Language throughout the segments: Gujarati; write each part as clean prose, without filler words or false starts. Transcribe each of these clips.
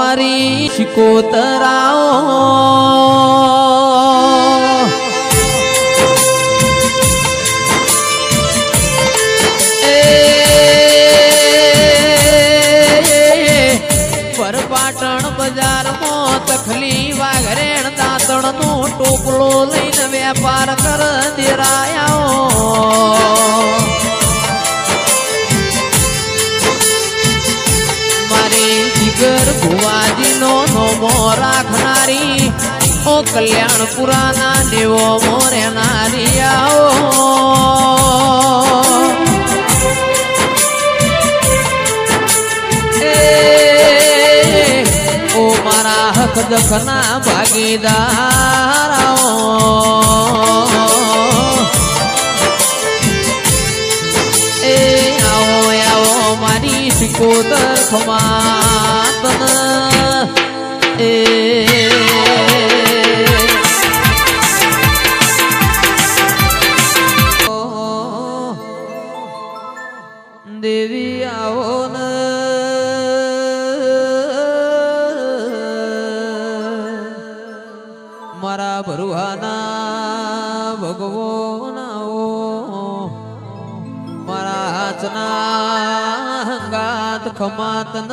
મારી શિકોતરાઓ પાટણ બજારમાં તખલી વાઘરેણ દાંતણ નો ટોપલો લઈને વેપાર કર દેરાયા મારી જીગર ભુવાજી નો નોમો રાખનારી ઓ કલ્યાણપુરા ના દેવો મોરેનારી મારા હક દખના ભાગીદાર એ આવો આવો મારી શિકોતર ખમાતન એ દેવી આવો ને મારા ભરુહાના ભગવાનાઓ મારા હાથના હંગાત ખમાતન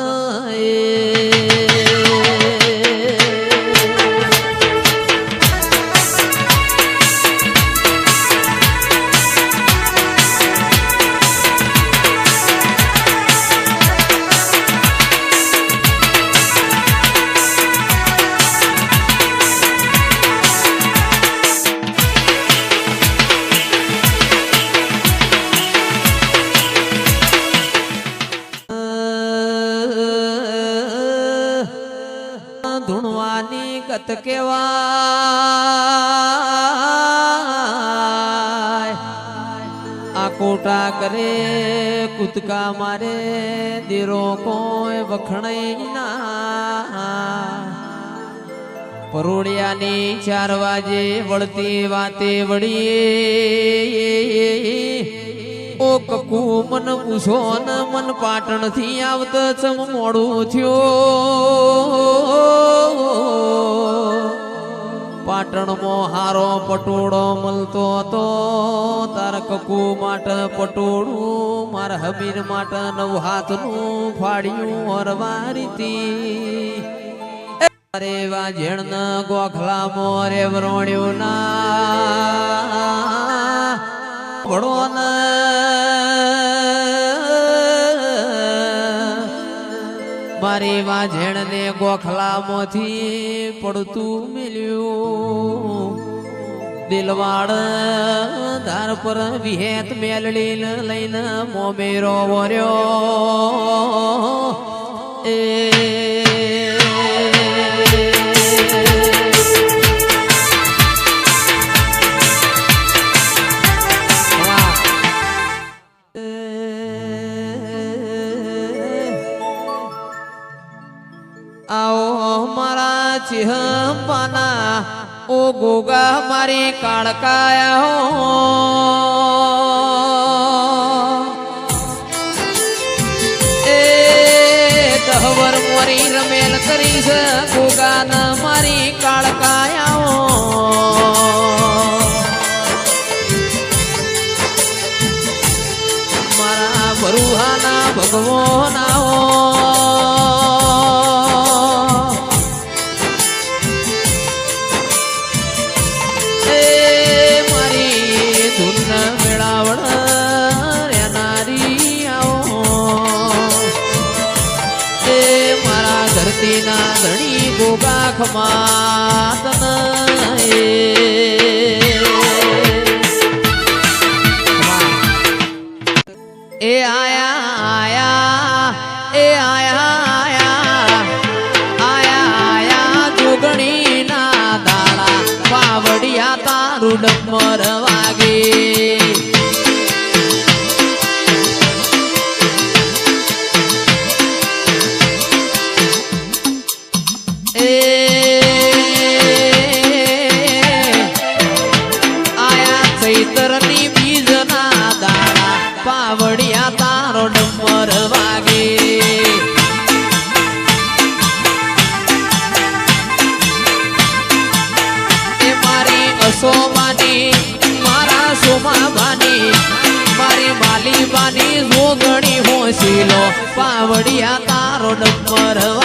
ધૂણવાની ગત કેવાય આ કોટા કરે કૂદકા મારે દેરો કોઈ વખણાઈ ના પરોડિયાની 4 વાજે વળતી વાતે વળી ઓ કકુ મન પૂછો ન મન પાટણ થી આવત ચમ મોડું થયો પાટણમાં હારો પટોળો મળતો હતો તાર કકુ માટે પટોળું મારા હબીર માટે 9 હાથનું ફાડ્યું હરવારીતી અરે વાજણ ગોખલા મોરે વરોણ્યું ના ભણો મારી વાજણ ને ગોખલામાંથી પડતું મિલ્યું દિલવાડ ધાર પર વિહેત મેલડી લઈને મોમેરો વર્યો એ आओ मारा चिहंपाना ओ गोगा मारी काड़काया हो ए दहवर मोरी रमेल करी से गोगा न मारी काड़काया हो मारा बरुहाना भगवाना हो ધરતીના ધણી ગોગા ખમાતન એ આયા આયા એ આયા આયા જોગણી ના દાડા પાવડિયા તારું ડમર વાગે ચૈતરની બીજના દાડા પાવડિયા તારો ડમર સોમાની મારા સોમા બાની મારી માલી બાની જોગણી હોશીલો પાવડિયા તારો નંબર